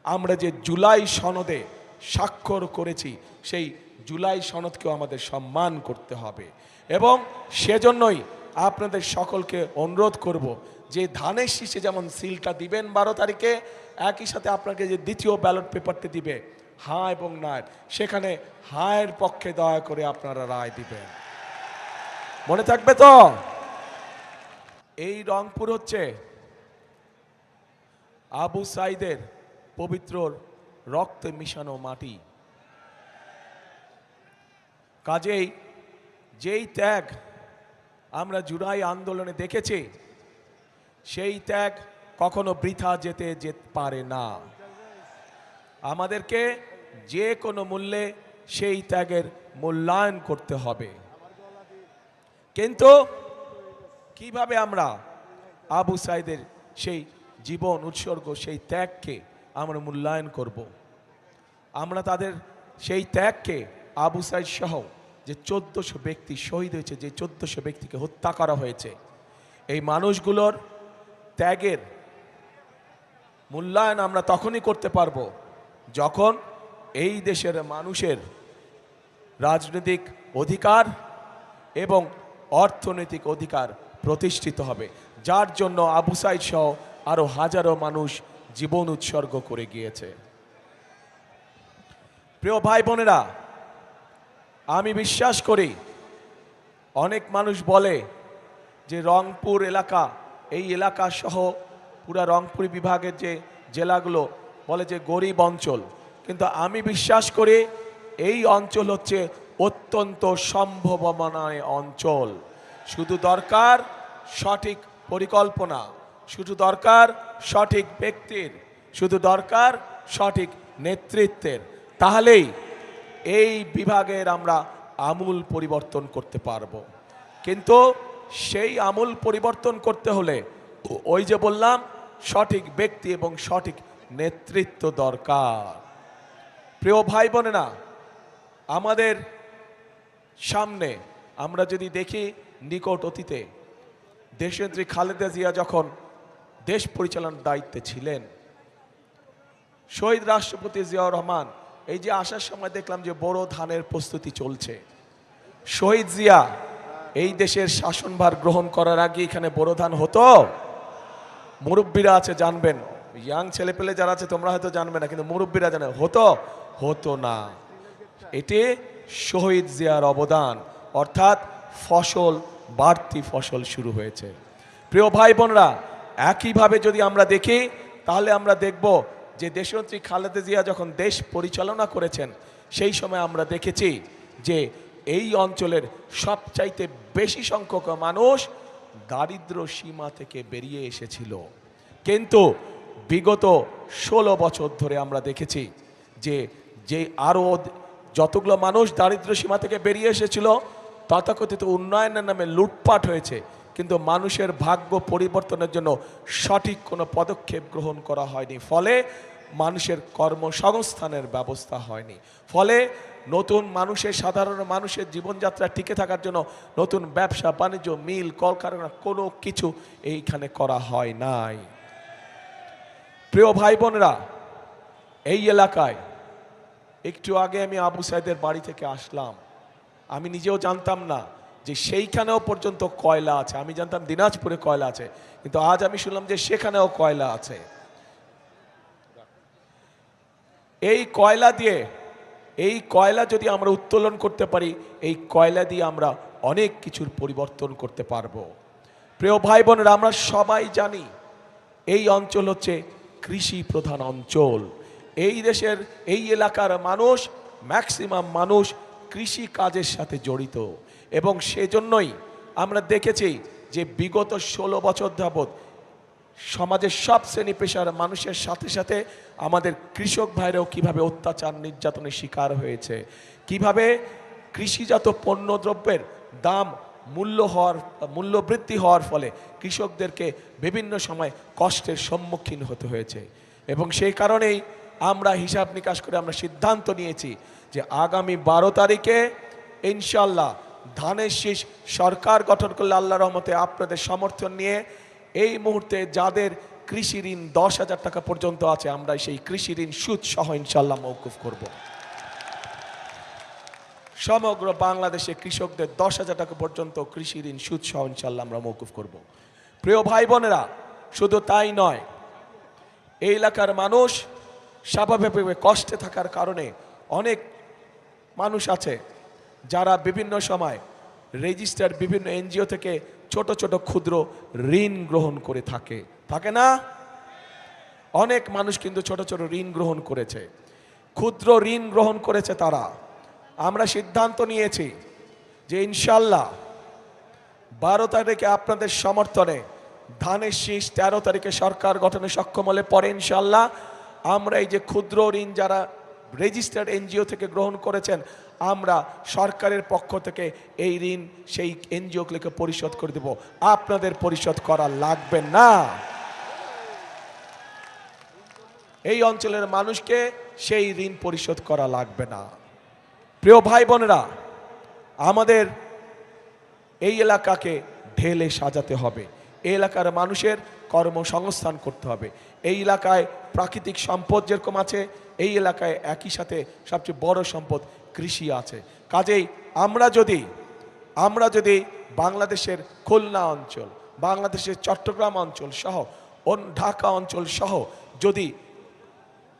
আমরা যে জুলাই সনদে স্বাক্ষর করেছি সেই জুলাই সনদকেও আমাদের সম্মান করতে হবে। এবং সেজন্যই আপনাদের সকলকে অনুরোধ করব যে ধানের শীষে যেমন সিলটা দিবেন 12 তারিখে, একই সাথে আপনাকে যে দ্বিতীয় ব্যালট পেপারটি দিবে হ্যাঁ এবং না, সেখানে হাঁয়ের পক্ষে দয়া করে আপনারা রায় দিবেন। মনে থাকবে তো? এই রংপুর হচ্ছে আবু সাইদের পবিত্র রক্তে মিশানো মাটি। কাজেই যেই ত্যাগ আমরা জুলাই আন্দোলনে দেখেছি সেই ত্যাগ কখনো বৃথা যেতে পারে না। আমাদেরকে যে কোনো মূল্যে সেই ত্যাগের মূল্যায়ন করতে হবে। কিন্তু কিভাবে আমরা আবু সাইদের সেই জীবন উৎসর্গ, সেই ত্যাগকে আমরা মূল্যায়ন করব? আমরা তাদের সেই ত্যাগকে, আবু সাইদ সহ যে 1400 ব্যক্তি শহীদ হয়েছে, যে 1400 ব্যক্তিকে হত্যা করা হয়েছে, এই মানুষগুলোর ত্যাগের মূল্যায়ন আমরা তখনই করতে পারবো যখন এই দেশের মানুষের রাজনৈতিক অধিকার এবং অর্থনৈতিক অধিকার প্রতিষ্ঠিত হবে, যার জন্য আবু সাইদ সহ আরো হাজারো মানুষ জীবন উৎসর্গ করে গিয়েছে। প্রিয় ভাই বোনেরা, আমি বিশ্বাস করি, অনেক মানুষ বলে যে রংপুর এলাকা, এই এলাকা সহ পুরা রংপুর বিভাগের যে জেলাগুলো বলে যে গরিব অঞ্চল, কিন্তু আমি বিশ্বাস করি এই অঞ্চল হচ্ছে অত্যন্ত সম্ভাবনাময় অঞ্চল। শুধু দরকার সঠিক পরিকল্পনা, শুধু দরকার সঠিক ব্যক্তির, শুধু দরকার সঠিক নেতৃত্বের, তাহলেই এই বিভাগের আমরা আমূল পরিবর্তন করতে পারব। কিন্তু সেই আমূল পরিবর্তন করতে হলে ওই যে বললাম, সঠিক ব্যক্তি এবং সঠিক নেতৃত্ব দরকার। প্রিয় ভাই বোনেরা, আমাদের সামনে আমরা যদি দেখি নিকট অতীতে দেশনেত্রী খালেদা জিয়া যখন দেশ পরিচালনার দায়িত্বে ছিলেন, শহীদ রাষ্ট্রপতি জিয়াউর রহমান এই যে আসার সময় দেখলাম যে বড় ধানের প্রস্তুতি চলছে। শহীদ জিয়া এই দেশের শাসনভার গ্রহণ করার আগে এখানে বড় ধান হতো? মুরব্বীরা আছে জানবেন, ইয়াং ছেলেপেলে যারা আছে তোমরা হয়তো জানবে না, কিন্তু মুরব্বীরা জানে হতো না। এটি শহীদ জিয়ার অবদান, অর্থাৎ ফসল, বাড়তি ফসল শুরু হয়েছে। প্রিয় ভাই বোনরা, একইভাবে যদি আমরা দেখি তাহলে আমরা দেখব যে দেশনেত্রী খালেদা জিয়া যখন দেশ পরিচালনা করেছেন সেই সময় আমরা দেখেছি যে এই অঞ্চলের সবচাইতে বেশি সংখ্যক মানুষ দারিদ্র সীমা থেকে বেরিয়ে এসেছিল। কিন্তু বিগত 16 বছর ধরে আমরা দেখেছি যে আরও যতগুলো মানুষ দারিদ্র সীমা থেকে বেরিয়ে এসেছিল, তথাকথিত উন্নয়নের নামে লুটপাট হয়েছে, কিন্তু মানুষের ভাগ্য পরিবর্তনের জন্য সঠিক কোনো পদক্ষেপ গ্রহণ করা হয়নি। ফলে মানুষের কর্মসংস্থানের ব্যবস্থা হয়নি। ফলে নতুন মানুষের, সাধারণ মানুষের জীবনযাত্রা টিকে থাকার জন্য নতুন ব্যবসা বাণিজ্য, মিল, কলকারখানা কোনো কিছু এইখানে করা হয় নাই। প্রিয় ভাই বোনেরা, এই এলাকায় একটু আগে আমি আবু সাইদের বাড়ি থেকে আসলাম। আমি নিজেও জানতাম না যে সেইখানেও পর্যন্ত কয়লা আছে। আমি জানতাম দিনাজপুরে কয়লা আছে, কিন্তু আজ আমি শুনলাম যে সেখানেও কয়লা আছে। এই কয়লা যদি আমরা উত্তোলন করতে পারি, এই কয়লা দিয়ে আমরা অনেক কিছুর পরিবর্তন করতে পারবো। প্রিয় ভাই বোনেরা, আমরা সবাই জানি এই অঞ্চল হচ্ছে কৃষি প্রধান অঞ্চল। এই দেশের এই এলাকার মানুষ, ম্যাক্সিমাম মানুষ কৃষি কাজের সাথে জড়িত, এবং সেজন্যই আমরা দেখেছি যে বিগত 16 বছর যাবৎ সমাজের সব শ্রেণী পেশার মানুষের সাথে সাথে আমাদের কৃষক ভাইরাও কিভাবে অত্যাচার নির্যাতনের শিকার হয়েছে, কিভাবে কৃষিজাত পণ্যদ্রব্যের দাম মূল্য বৃদ্ধি হওয়ার ফলে কৃষকদেরকে বিভিন্ন সময় কষ্টের সম্মুখীন হতে হয়েছে। এবং সেই কারণেই আমরা হিসাব নিকাশ করে আমরা সিদ্ধান্ত নিয়েছি যে আগামী 12 তারিখে ইনশাল্লাহ ধানের শীষ সরকার গঠন করলে আল্লাহর রহমতে আপনাদের সমর্থন নিয়ে এই মুহূর্তে যাদের কৃষি ঋণ 10,000 টাকা পর্যন্ত আছে, আমরা সেই কৃষি ঋণ সুদ সহ ইনশাল্লাহ মওকুফ করব। সমগ্র বাংলাদেশে কৃষকদের 10,000 টাকা পর্যন্ত কৃষি ঋণ সুদ সহ ইনশাল্লাহ আমরা মওকুফ করব। প্রিয় ভাই বোনেরা, শুধু তাই নয়, এই এলাকার মানুষ স্বাভাবিকভাবে কষ্টে থাকার কারণে অনেক মানুষ আছে যারা বিভিন্ন সময় রেজিস্টার বিভিন্ন এনজিও থেকে ছোট ছোট ক্ষুদ্র ঋণ গ্রহণ করে থাকে না? অনেক মানুষ কিন্তু ছোট ছোট ঋণ গ্রহণ করেছে, ক্ষুদ্র ঋণ গ্রহণ করেছে তারা। আমরা সিদ্ধান্ত নিয়েছি যে ইনশাল্লাহ 12 তারিখে আপনাদের সমর্থনে ধানের শীষ, 13 তারিখে সরকার গঠনে সক্ষম হলে পরে ইনশাল্লাহ আমরা এই যে ক্ষুদ্র ঋণ যারা রেজিস্টার্ড এনজিও থেকে গ্রহণ করেছেন, আমরা সরকারের পক্ষ থেকে এই ঋণ সেই এনজিওগুলোকে পরিশোধ করে দেব। আপনাদের পরিশোধ করা লাগবে না। এই অঞ্চলের মানুষকে সেই ঋণ পরিশোধ করা লাগবে না। প্রিয় ভাই বোনেরা, আমাদের এই এলাকাকে ঢেলে সাজাতে হবে, এই এলাকার মানুষের কর্মসংস্থান করতে হবে। এই এলাকায় প্রাকৃতিক সম্পদ যেরকম আছে, এই এলাকায় একই সাথে সবচেয়ে বড় সম্পদ কৃষি আছে। কাজেই আমরা যদি বাংলাদেশের খুলনা অঞ্চল, বাংলাদেশের চট্টগ্রাম অঞ্চল সহ ঢাকা অঞ্চল সহ যদি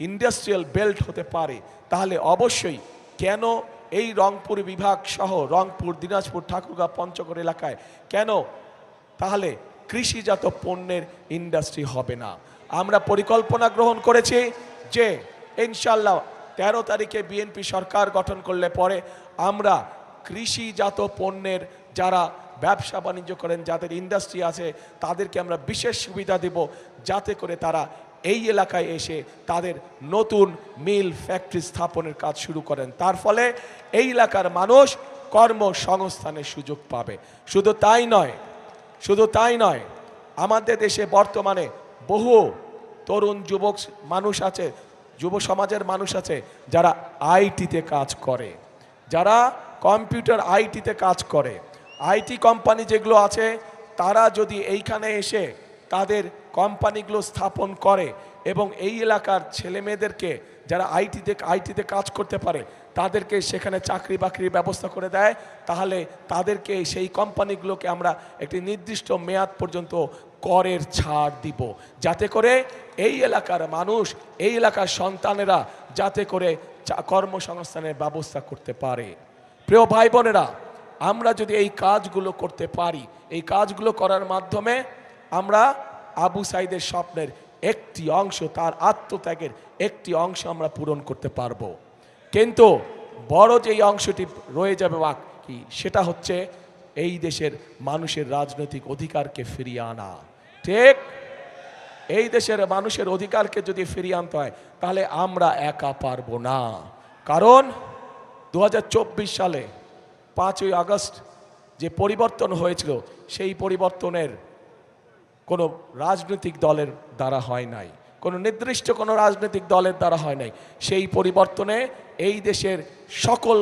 ইন্ডাস্ট্রিয়াল বেল্ট হতে পারে, তাহলে অবশ্যই কেন এই রংপুর বিভাগ সহ রংপুর, দিনাজপুর, ঠাকুরগাঁও, পঞ্চগড় এলাকায় কেন তাহলে কৃষিজাত পণ্যের ইন্ডাস্ট্রি হবে না? আমরা পরিকল্পনা গ্রহণ করেছি যে ইনশাল্লাহ 13 তারিখে বিএনপি সরকার গঠন করলে পরে আমরা কৃষিজাত পণ্যের যারা ব্যবসা বাণিজ্য করেন, যাদের ইন্ডাস্ট্রি আছে, তাদেরকে আমরা বিশেষ সুবিধা দেব, যাতে করে তারা এই এলাকায় এসে তাদের নতুন মিল ফ্যাক্টরি স্থাপনের কাজ শুরু করেন। তার ফলে এই এলাকার মানুষ কর্মসংস্থানের সুযোগ পাবে। শুধু তাই নয়, আমাদের দেশে বর্তমানে বহু তরুণ যুবক মানুষ আছে, যুব সমাজের মানুষ আছে যারা আইটিতে কাজ করে, যারা কম্পিউটার আইটিতে কাজ করে। আইটি কোম্পানি যেগুলো আছে, তারা যদি এইখানে এসে তাদের কোম্পানিগুলো স্থাপন করে এবং এই এলাকার ছেলে মেয়েদেরকে যারা আইটিতে কাজ করতে পারে তাদেরকে সেখানে চাকরি বাকরির ব্যবস্থা করে দেয়, তাহলে তাদেরকে সেই কোম্পানিগুলোকে আমরা একটি নির্দিষ্ট মেয়াদ পর্যন্ত করের ছাড় দিব, যাতে করে এই এলাকার মানুষ, এই এলাকার সন্তানেরা যাতে করে কর্মসংস্থানের ব্যবস্থা করতে পারে। প্রিয় ভাই বোনেরা, আমরা যদি এই কাজগুলো করতে পারি, এই কাজগুলো করার মাধ্যমে আমরা আবু সাইদের স্বপ্নের একটি অংশ, তার আত্মত্যাগের একটি অংশ আমরা পূরণ করতে পারবো। কিন্তু বড় যেই অংশটি রয়ে যাবে বাকি, সেটা হচ্ছে এই দেশের মানুষের রাজনৈতিক অধিকারকে ফিরিয়ে আনা। ঠিক, এই দেশের মানুষের অধিকারকে যদি ফিরিয়ে আনতে হয়, তাহলে আমরা একা পারবো না। কারণ 2024 সালে 5ই আগস্ট যে পরিবর্তন হয়েছিল, সেই পরিবর্তনের কোনো রাজনৈতিক দলের দ্বারা হয় নাই, কোনো নির্দিষ্ট কোনো রাজনৈতিক দলের দ্বারা হয় নাই। সেই পরিবর্তনে এই দেশের সকল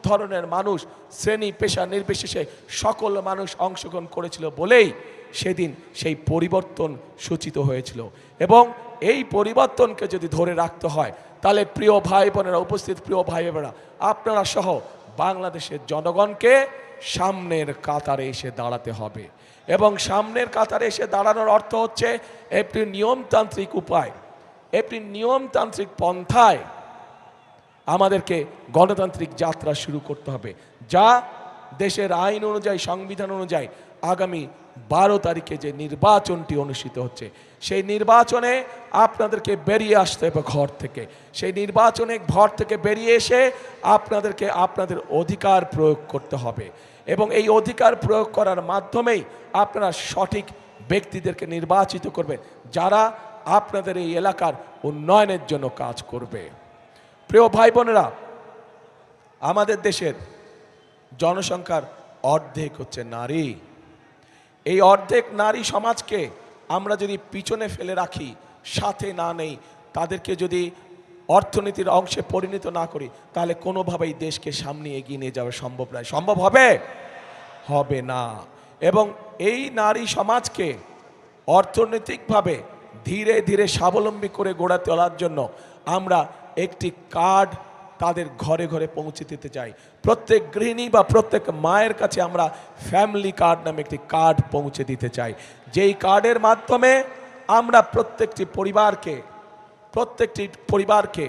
ধরনের মানুষ, শ্রেণী পেশা নির্বিশেষে সকল মানুষ অংশগ্রহণ করেছিল বলেই সেদিন সেই পরিবর্তন সূচিত হয়েছিল। এবং এই পরিবর্তনকে যদি ধরে রাখতে হয়, তাহলে প্রিয় ভাই বোনেরা, উপস্থিত প্রিয় ভাই বোনেরা, আপনারা সহ বাংলাদেশের জনগণকে সামনের কাতারে এসে দাঁড়াতে হবে। এবং সামনের কাতারে এসে দাঁড়ানোর অর্থ হচ্ছে একটি নিয়মতান্ত্রিক উপায়, একটি নিয়মতান্ত্রিক পন্থায় আমাদেরকে গণতান্ত্রিক যাত্রা শুরু করতে হবে, যা দেশের আইন অনুযায়ী, সংবিধান অনুযায়ী আগামী 12 তারিখে যে নির্বাচনটি অনুষ্ঠিত হচ্ছে, সেই নির্বাচনে আপনাদেরকে বেরিয়ে আসতে হবে ঘর থেকে। সেই নির্বাচনে ঘর থেকে বেরিয়ে এসে আপনাদেরকে আপনাদের অধিকার প্রয়োগ করতে হবে। এবং এই অধিকার প্রয়োগ করার মাধ্যমেই আপনারা সঠিক ব্যক্তিদেরকে নির্বাচিত করবেন, যারা আপনাদের এই এলাকার উন্নয়নের জন্য কাজ করবে। প্রিয় ভাই বোনেরা, আমাদের দেশের জনসংখ্যার অর্ধেক হচ্ছে নারী। এই অর্ধেক নারী সমাজকে আমরা যদি পিছনে ফেলে রাখি, সাথে না নেই, তাদেরকে যদি অর্থনীতির অংশে পরিণত না করি, তাহলে কোনোভাবেই দেশকে সামনে এগিয়ে নিয়ে যাওয়া সম্ভব নয়। সম্ভব হবে না। এবং এই নারী সমাজকে অর্থনৈতিকভাবে ধীরে ধীরে স্বাবলম্বী করে গড়ে তোলার জন্য আমরা একটি কার্ড তাদের ঘরে ঘরে পৌঁছে দিতে চাই। প্রত্যেক গৃহিণী বা প্রত্যেক মায়ের কাছে আমরা ফ্যামিলি কার্ড নামে একটি কার্ড পৌঁছে দিতে চাই, যেই কার্ডের মাধ্যমে আমরা প্রত্যেকটি পরিবারকে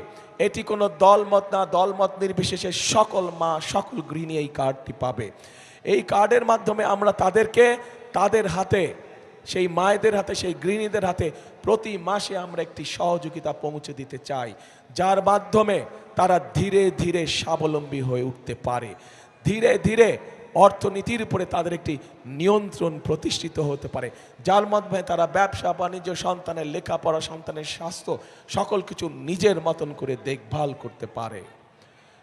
এটি কোনো দলমত না, দলমত নির্বিশেষে সকল মা সকল গৃহিণী এই কার্ডটি পাবে। এই কার্ডের মাধ্যমে আমরা তাদেরকে তাদের হাতে, সেই মায়েদের হাতে, সেই গৃহিণীদের হাতে প্রতি মাসে আমরা একটি সহযোগিতা পৌঁছে দিতে চাই, যার মাধ্যমে তারা ধীরে ধীরে স্বাবলম্বী হয়ে উঠতে পারে। ধীরে ধীরে অর্থনীতির উপরে তাদের একটি নিয়ন্ত্রণ প্রতিষ্ঠিত হতে পারে, যার মাধ্যমে তারা ব্যবসা বাণিজ্য, সন্তানের লেখাপড়া, সন্তানের স্বাস্থ্য সকল কিছু নিজের মতন করে দেখভাল করতে পারে।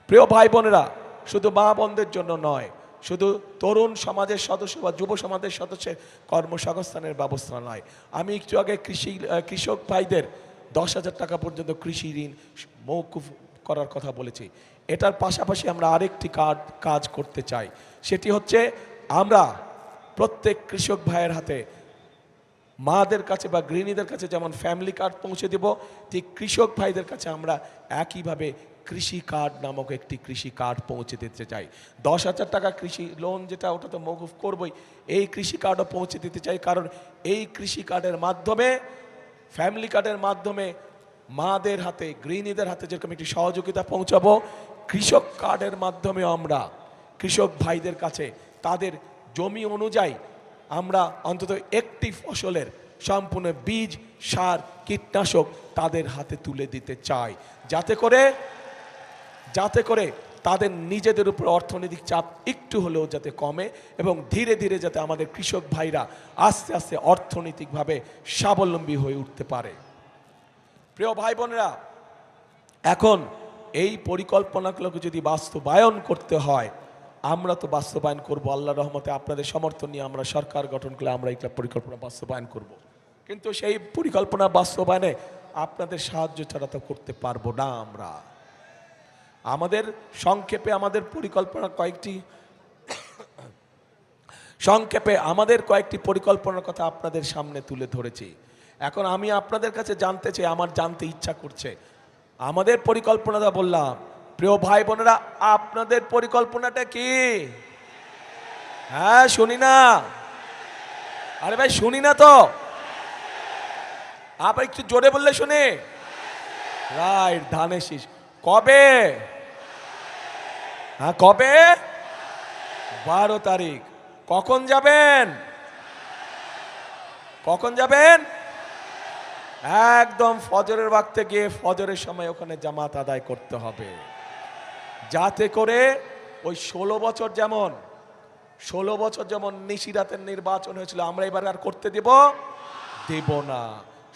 প্রিয় ভাই বোনেরা, শুধু মা বোনদের জন্য নয়, শুধু তরুণ সমাজের সদস্য বা যুব সমাজের সদস্যের কর্মসংস্থানের ব্যবস্থা নয়। আমি একটু আগে কৃষক ভাইদের 10,000 টাকা পর্যন্ত কৃষি ঋণ মওকুফ করার কথা বলেছি। এটার পাশাপাশি আমরা আরেকটি কাজ করতে চাই, সেটি হচ্ছে আমরা প্রত্যেক কৃষক ভাইয়ের হাতে, মাদের কাছে বা গৃহিণীদের কাছে যেমন ফ্যামিলি কার্ড পৌঁছে দেব, ঠিক কৃষক ভাইদের কাছে আমরা একইভাবে কৃষি কার্ড নামক একটি কৃষি কার্ড পৌঁছে দিতে চাই। 10,000 টাকা কৃষি লোন যেটা, ওটা তো মওকুফ করবই, এই কৃষি কার্ডও পৌঁছে দিতে চাই। কারণ এই কৃষি কার্ডের মাধ্যমে, ফ্যামিলি কার্ডের মাধ্যমে মাদের হাতে, গৃহিণীদের হাতে যেরকম একটি সহযোগিতা পৌঁছাবো, কৃষক কার্ডের মাধ্যমে আমরা কৃষক ভাইদের কাছে তাদের জমি অনুযায়ী আমরা অন্তত একটি ফসলের সম্পূর্ণ বীজ, সার, কীটনাশক তাদের হাতে তুলে দিতে চাই, যাতে করে তাদের নিজেদের উপর অর্থনৈতিক চাপ একটু হলেও যাতে কমে এবং ধীরে ধীরে যাতে আমাদের কৃষক ভাইরা আস্তে আস্তে অর্থনৈতিকভাবে স্বাবলম্বী হয়ে উঠতে পারে। প্রিয় ভাই বোনেরা, এখন এই পরিকল্পনাগুলোকে যদি বাস্তবায়ন করতে হয়, আমরা তো বাস্তবায়ন করব আল্লাহর রহমতে। আপনাদের সমর্থন নিয়ে আমরা সরকার গঠন করলে আমরা একটা পরিকল্পনা বাস্তবায়ন করব, কিন্তু সেই পরিকল্পনা বাস্তবায়নে আপনাদের সাহায্য ছাড়া তো করতে পারবো না আমরা। আমাদের সংক্ষেপে আমাদের কয়েকটি পরিকল্পনার কথা আপনাদের সামনে তুলে ধরেছি। এখন আমি আপনাদের কাছে জানতে চাই, আমার জানতে ইচ্ছা করছে, আমাদের পরিকল্পনাটা বললাম, প্রিয় ভাই বোনেরা, আপনাদের পরিকল্পনাটা কি? হ্যাঁ, শুনি না। আরে ভাই, শুনি না তো। আবার একটু জোরে বললে শুনি। রাইট, ধানের শীষ। কবে? হ্যাঁ, কবে? 12 তারিখ। কখন যাবেন? একদম ফজরের ওয়াক্তে গিয়ে ফজরের সময় ওখানে জামাত আদায় করতে হবে, যাতে করে ওই 16 বছর যেমন নিশিরাতের নির্বাচন হয়েছিল, আমরা এবার আর করতে দেব না।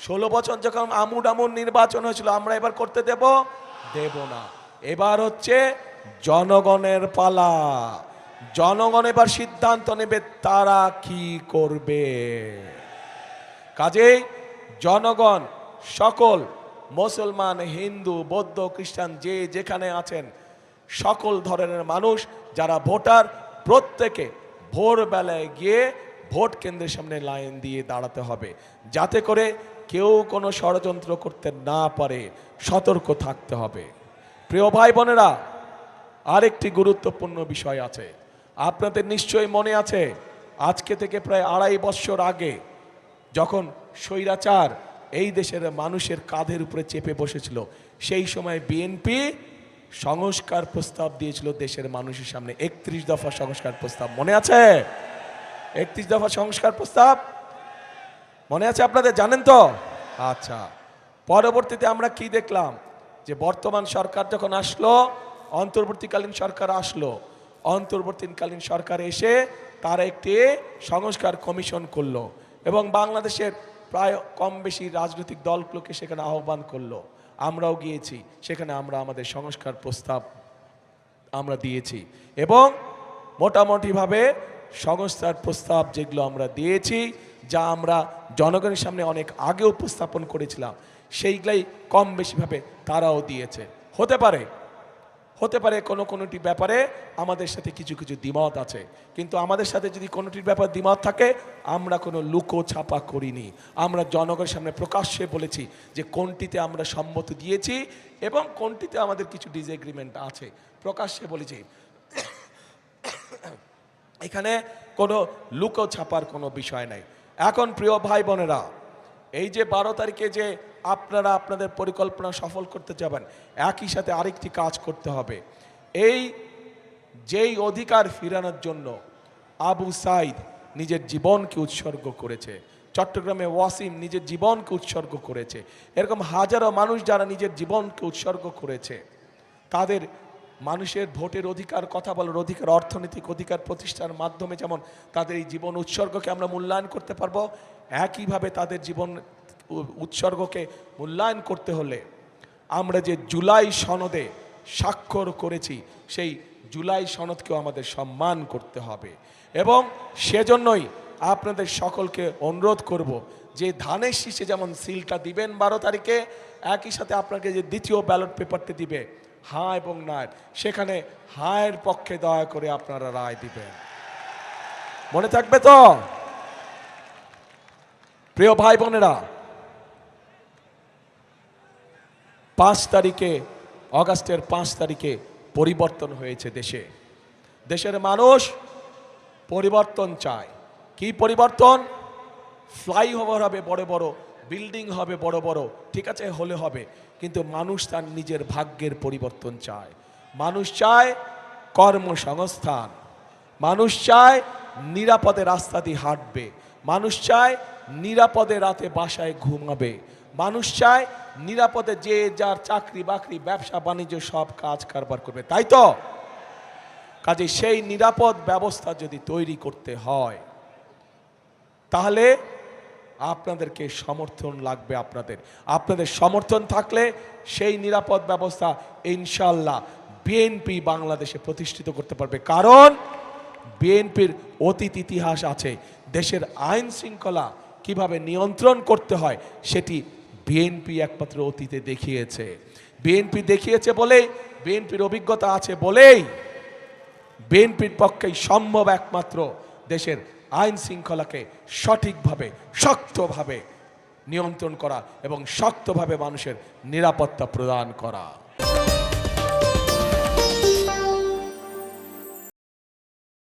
16 বছর যখন আমুর নির্বাচন হয়েছিল, আমরা এবার করতে দেব না। এবার হচ্ছে জনগণের পালা। জনগণ এবার সিদ্ধান্ত নেবে তারা কি করবে। কাজেই জনগণ, সকল মুসলমান, হিন্দু, বৌদ্ধ, খ্রিস্টান, যে যেখানে আছেন, সকল ধরনের মানুষ যারা ভোটার, প্রত্যেকে ভোরবেলায় গিয়ে ভোট কেন্দ্রের সামনে লাইন দিয়ে দাঁড়াতে হবে, যাতে করে কেউ কোনো ষড়যন্ত্র করতে না পারে। সতর্ক থাকতে হবে। প্রিয় ভাই বোনেরা, আরেকটি গুরুত্বপূর্ণ বিষয় আছে। আপনাদের নিশ্চয়ই মনে আছে, আজকে থেকে প্রায় 2.5 বছর আগে যখন স্বৈরাচার এই দেশের মানুষের কাঁধের উপরে চেপে বসেছিল, সেই সময় বিএনপি সংস্কার প্রস্তাব দিয়েছিল দেশের মানুষের সামনে। 31 দফা সংস্কার প্রস্তাব, মনে আছে? 31 দফা সংস্কার প্রস্তাব মনে আছে আপনাদের? জানেন তো? আচ্ছা, পরবর্তীতে আমরা কি দেখলাম, যে বর্তমান সরকার যখন আসলো, অন্তর্বর্তীকালীন সরকার এসে তারা একটি সংস্কার কমিশন করলো এবং বাংলাদেশের প্রায় কম বেশি রাজনৈতিক দলগুলোকে সেখানে আহ্বান করলো। আমরাও গিয়েছি সেখানে, আমরা আমাদের সংস্কার প্রস্তাব আমরা দিয়েছি এবং মোটামুটিভাবে সংস্কার প্রস্তাব যেগুলো আমরা দিয়েছি, যা আমরা জনগণের সামনে অনেক আগে উপস্থাপন করেছিলাম, সেইগুলাই কম বেশিভাবে তারাও দিয়েছে। হতে পারে কোনোটি ব্যাপারে আমাদের সাথে কিছু কিছু দ্বিমত আছে, কিন্তু আমাদের সাথে যদি কোনোটির ব্যাপারে দ্বিমত থাকে, আমরা কোনো লুকো ছাপা করিনি। আমরা জনগণের সামনে প্রকাশ্যে বলেছি যে কোনটিতে আমরা সম্মতি দিয়েছি এবং কোনটিতে আমাদের কিছু ডিসএগ্রিমেন্ট আছে, প্রকাশ্যে বলেছি। এখানে কোনো লুকো ছাপার কোনো বিষয় নাই। এখন প্রিয় ভাই বোনেরা, এই যে 12 তারিখে যে আপনারা আপনাদের পরিকল্পনা সফল করতে যাবেন, একই সাথে আরেকটি কাজ করতে হবে। এই যেই অধিকার ফিরানোর জন্য আবু সাইদ নিজের জীবনকে উৎসর্গ করেছে, চট্টগ্রামে ওয়াসিম নিজের জীবনকে উৎসর্গ করেছে, এরকম হাজারো মানুষ যারা নিজের জীবনকে উৎসর্গ করেছে, তাদের মানুষের ভোটের অধিকার, কথা বলার অধিকার, অর্থনৈতিক অধিকার প্রতিষ্ঠার মাধ্যমে যেমন তাদের এই জীবন উৎসর্গকে আমরা মূল্যায়ন করতে পারবো, একইভাবে তাদের জীবন উৎসর্গকে মূল্যায়ন করতে হলে আমরা যে জুলাই সনদে স্বাক্ষর করেছি, সেই জুলাই সনদকেও আমাদের সম্মান করতে হবে। এবং সেজন্যই আপনাদের সকলকে অনুরোধ করব যে ধানের শীষে যেমন সিলটা দিবেন 12 তারিখে, একই সাথে আপনাকে যে দ্বিতীয় ব্যালট পেপারটি দিবে হ্যাঁ এবং না, সেখানে হায়ের পক্ষে দয়া করে আপনারা রায় দিবেন। মনে থাকবে তো প্রিয় ভাই বোনেরা? 5 তারিখে, অগাস্টের 5 তারিখে পরিবর্তন হয়েছে দেশের মানুষ পরিবর্তন চায়। কি পরিবর্তন? ফ্লাইওভার হবে বড় বড়, বিল্ডিং হবে বড় বড়, ঠিক আছে, হলে হবে, কিন্তু মানুষ তার নিজের ভাগ্যের পরিবর্তন চায়। মানুষ চায় কর্মসংস্থান, মানুষ চায় নিরাপদে রাস্তা দিয়ে হাঁটবে, মানুষ চায় নিরাপদে রাতে বাসায় ঘুমাবে, মানুষ চায় নিরাপদে যে যার চাকরি বাকরি ব্যবসা বাণিজ্য সব কাজ কারবার করবে, তাই তো? কাজে সেই নিরাপদ ব্যবস্থা যদি তৈরি করতে হয়, তাহলে আপনাদেরকে সমর্থন লাগবে। আপনাদের সমর্থন থাকলে সেই নিরাপদ ব্যবস্থা ইনশাআল্লাহ বিএনপি বাংলাদেশে প্রতিষ্ঠিত করতে পারবে। কারণ বিএনপির অতীত ইতিহাস আছে, দেশের আইন শৃঙ্খলা কিভাবে নিয়ন্ত্রণ করতে হয় সেটি বিএনপি একমাত্র অতীতে দেখিয়েছে। বিএনপি দেখিয়েছে বলেই, বিএনপির অভিজ্ঞতা আছে বলেই বিএনপির পক্ষেই সম্ভব একমাত্র দেশের আইন শৃঙ্খলাকে সঠিকভাবে, শক্তভাবে নিয়ন্ত্রণ করা এবং শক্তভাবে মানুষের নিরাপত্তা প্রদান করা।